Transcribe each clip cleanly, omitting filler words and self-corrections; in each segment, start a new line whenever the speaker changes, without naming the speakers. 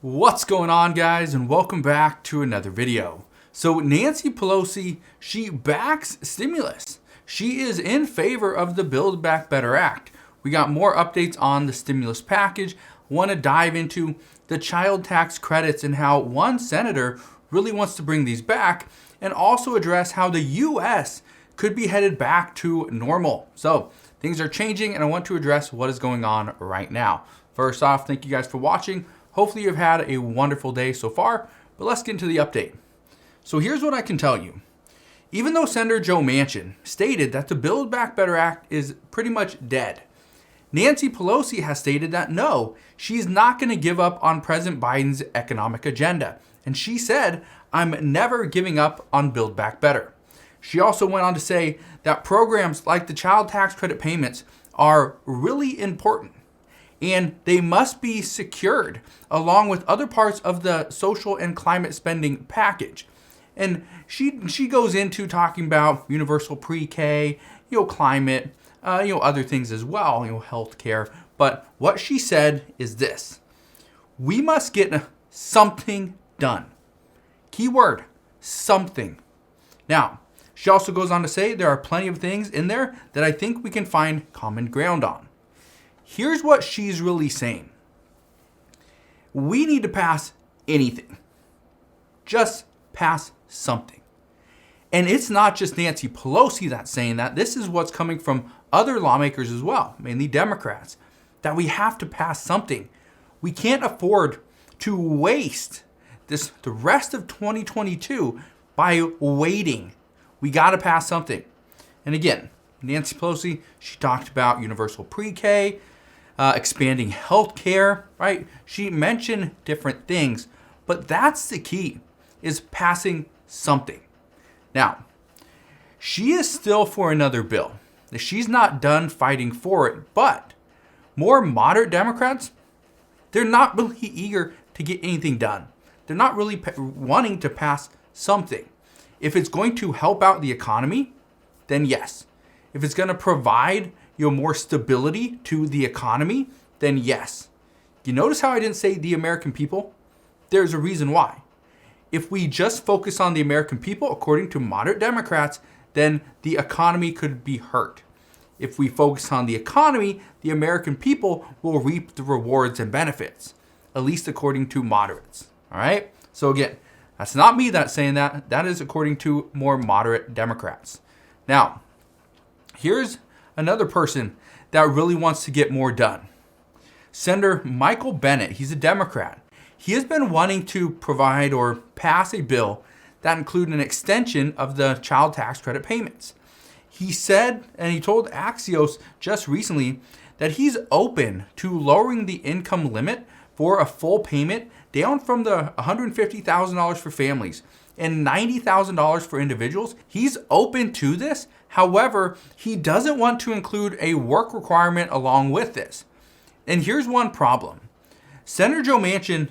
What's going on, guys, and welcome back to another video. So Nancy Pelosi, she backs stimulus. She is in favor of the Build Back Better Act. We got more updates on the stimulus package. I want to dive into the child tax credits and how one senator really wants to bring these back, and also address how the US could be headed back to normal. So things are changing, and I want to address what is going on right now. First off, thank you guys for watching. Hopefully you've had a wonderful day so far, but let's get into the update. So here's what I can tell you. Even though Senator Joe Manchin stated that the Build Back Better Act is pretty much dead, Nancy Pelosi has stated that no, she's not going to give up on President Biden's economic agenda. And she said, "I'm never giving up on Build Back Better." She also went on to say that programs like the child tax credit payments are really important, and they must be secured along with other parts of the social and climate spending package. And she goes into talking about universal pre-K, climate, other things as well, healthcare. But what she said is this: we must get something done. Keyword, something. Now, she also goes on to say there are plenty of things in there that I think we can find common ground on. Here's what she's really saying. We need to pass anything. Just pass something. And it's not just Nancy Pelosi that's saying that. This is what's coming from other lawmakers as well, mainly Democrats, that we have to pass something. We can't afford to waste the rest of 2022 by waiting. We got to pass something. And again, Nancy Pelosi, she talked about universal pre-K, expanding healthcare, right? She mentioned different things, but that's the key, is passing something. Now, she is still for another bill. She's not done fighting for it, but more moderate Democrats, they're not really eager to get anything done. They're not really wanting to pass something. If it's going to help out the economy, then yes. If it's going to provide more stability to the economy, then yes. You notice how I didn't say the American people? There's a reason why. If we just focus on the American people, according to moderate Democrats, then the economy could be hurt. If we focus on the economy, the American people will reap the rewards and benefits, at least according to moderates. All right? So again, that's not me that's saying that. That is according to more moderate Democrats. Now, here's another person that really wants to get more done. Senator Michael Bennet, he's a Democrat. He has been wanting to provide or pass a bill that include an extension of the child tax credit payments. He said, and he told Axios just recently, that he's open to lowering the income limit for a full payment down from the $150,000 for families and $90,000 for individuals. He's open to this. However, he doesn't want to include a work requirement along with this. And here's one problem. Senator Joe Manchin,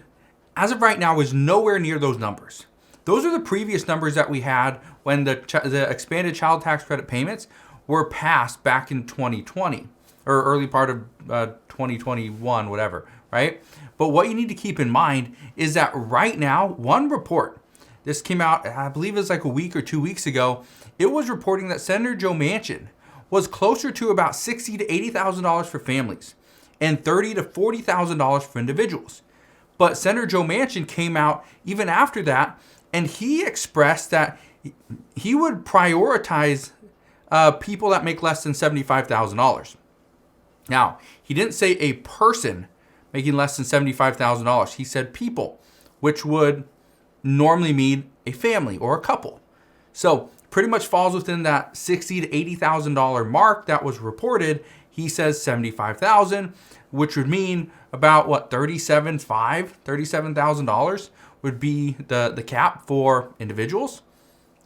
as of right now, is nowhere near those numbers. Those are the previous numbers that we had when the expanded child tax credit payments were passed back in 2020 or early part of 2021, whatever, right? But what you need to keep in mind is that right now, one report, this came out, I believe it was like a week or 2 weeks ago, it was reporting that Senator Joe Manchin was closer to about $60,000 to $80,000 for families and $30,000 to $40,000 for individuals. But Senator Joe Manchin came out even after that, and he expressed that he would prioritize people that make less than $75,000. Now, he didn't say a person making less than $75,000. He said people, which would normally mean a family or a couple. So pretty much falls within that $60,000 to $80,000 mark that was reported. He says $75,000, which would mean about $37,000 would be the cap for individuals,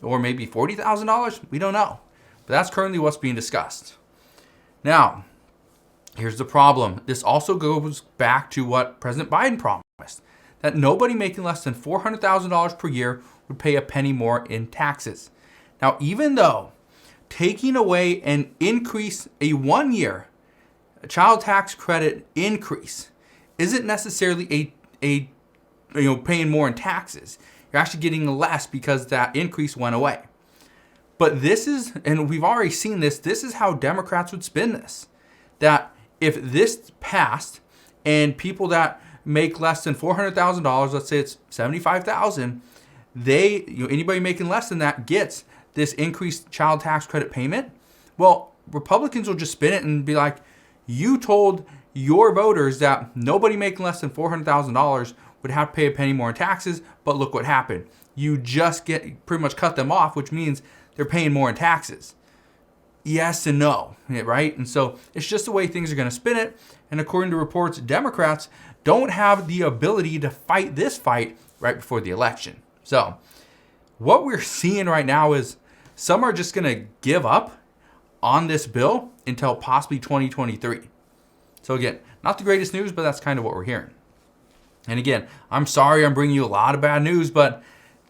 or maybe $40,000. We don't know, but that's currently what's being discussed. Now, here's the problem. This also goes back to what President Biden promised, that nobody making less than $400,000 per year would pay a penny more in taxes. Now, even though taking away an increase, a 1 year child tax credit increase, isn't necessarily a paying more in taxes. You're actually getting less because that increase went away. But this is, and we've already seen this is how Democrats would spin this. That if this passed and people that make less than $400,000, let's say it's $75,000, anybody making less than that gets this increased child tax credit payment. Well, Republicans will just spin it and be like, you told your voters that nobody making less than $400,000 would have to pay a penny more in taxes, but look what happened. You just pretty much cut them off, which means they're paying more in taxes. Yes and no, right? And so it's just the way things are going to spin it. And according to reports, Democrats don't have the ability to fight this fight right before the election. So what we're seeing right now is some are just going to give up on this bill until possibly 2023. So again, not the greatest news, but that's kind of what we're hearing. And again, I'm sorry I'm bringing you a lot of bad news, but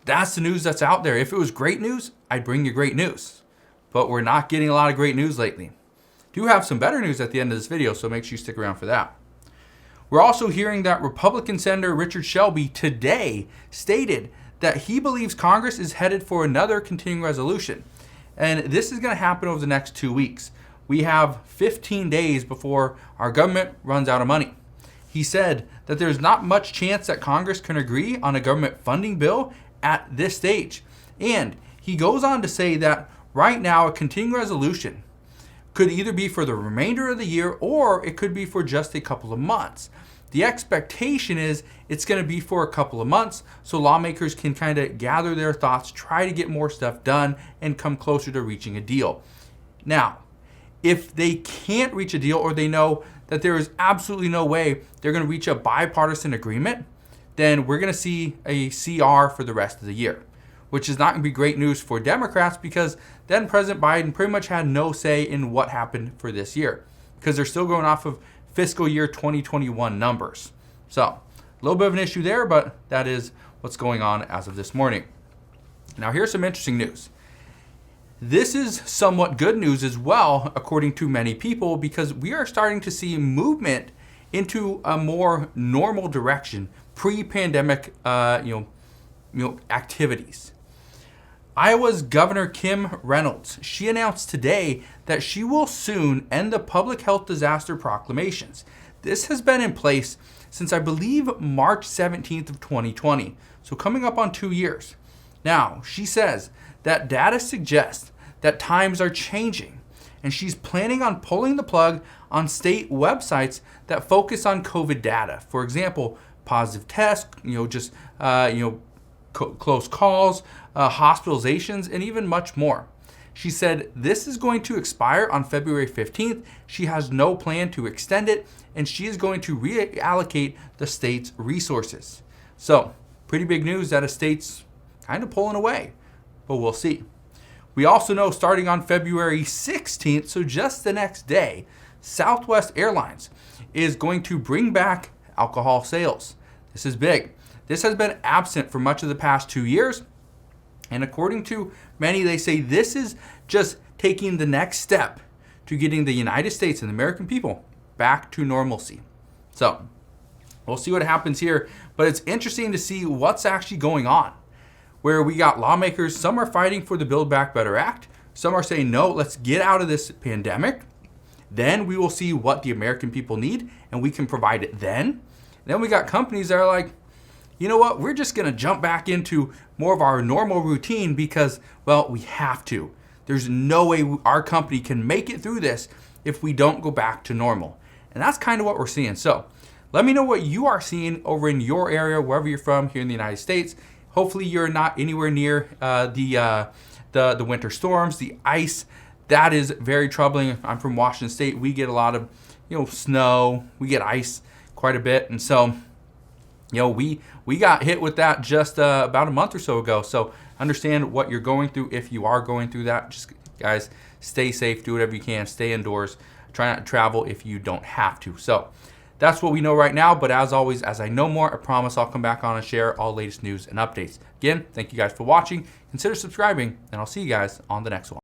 that's the news that's out there. If it was great news, I'd bring you great news. But we're not getting a lot of great news lately. Do have some better news at the end of this video, so make sure you stick around for that. We're also hearing that Republican Senator Richard Shelby today stated that he believes Congress is headed for another continuing resolution. And this is going to happen over the next 2 weeks. We have 15 days before our government runs out of money. He said that there's not much chance that Congress can agree on a government funding bill at this stage. And he goes on to say that right now a continuing resolution could either be for the remainder of the year or it could be for just a couple of months. The expectation is it's going to be for a couple of months so lawmakers can kind of gather their thoughts, try to get more stuff done, and come closer to reaching a deal. Now, if they can't reach a deal or they know that there is absolutely no way they're going to reach a bipartisan agreement, then we're going to see a CR for the rest of the year, which is not going to be great news for Democrats because then President Biden pretty much had no say in what happened for this year because they're still going off of fiscal year 2021 numbers. So a little bit of an issue there, but that is what's going on as of this morning. Now here's some interesting news. This is somewhat good news as well, according to many people, because we are starting to see movement into a more normal direction, pre-pandemic, activities. Iowa's Governor Kim Reynolds, she announced today that she will soon end the public health disaster proclamations. This has been in place since I believe March 17th of 2020, so coming up on 2 years. Now, she says that data suggests that times are changing, and she's planning on pulling the plug on state websites that focus on COVID data. For example, positive tests, close calls, hospitalizations, and even much more. She said this is going to expire on February 15th. She has no plan to extend it, and she is going to reallocate the state's resources. So, pretty big news that a state's kind of pulling away, but we'll see. We also know starting on February 16th, so just the next day, Southwest Airlines is going to bring back alcohol sales. This is big. This has been absent for much of the past 2 years. And according to many, they say this is just taking the next step to getting the United States and the American people back to normalcy. So we'll see what happens here. But it's interesting to see what's actually going on, where we got lawmakers. Some are fighting for the Build Back Better Act. Some are saying, no, let's get out of this pandemic. Then we will see what the American people need, and we can provide it then. Then we got companies that are like, you know what, we're just going to jump back into more of our normal routine because, well, we have to. There's no way our company can make it through this if we don't go back to normal. And that's kind of what we're seeing. So let me know what you are seeing over in your area, wherever you're from here in the United States. Hopefully you're not anywhere near the winter storms, the ice. That is very troubling. I'm from Washington State. We get a lot of snow. We get ice quite a bit. And so we got hit with that just about a month or so ago. So understand what you're going through if you are going through that. Just, guys, stay safe. Do whatever you can. Stay indoors. Try not to travel if you don't have to. So that's what we know right now. But as always, as I know more, I promise I'll come back on and share all latest news and updates. Again, thank you guys for watching. Consider subscribing, and I'll see you guys on the next one.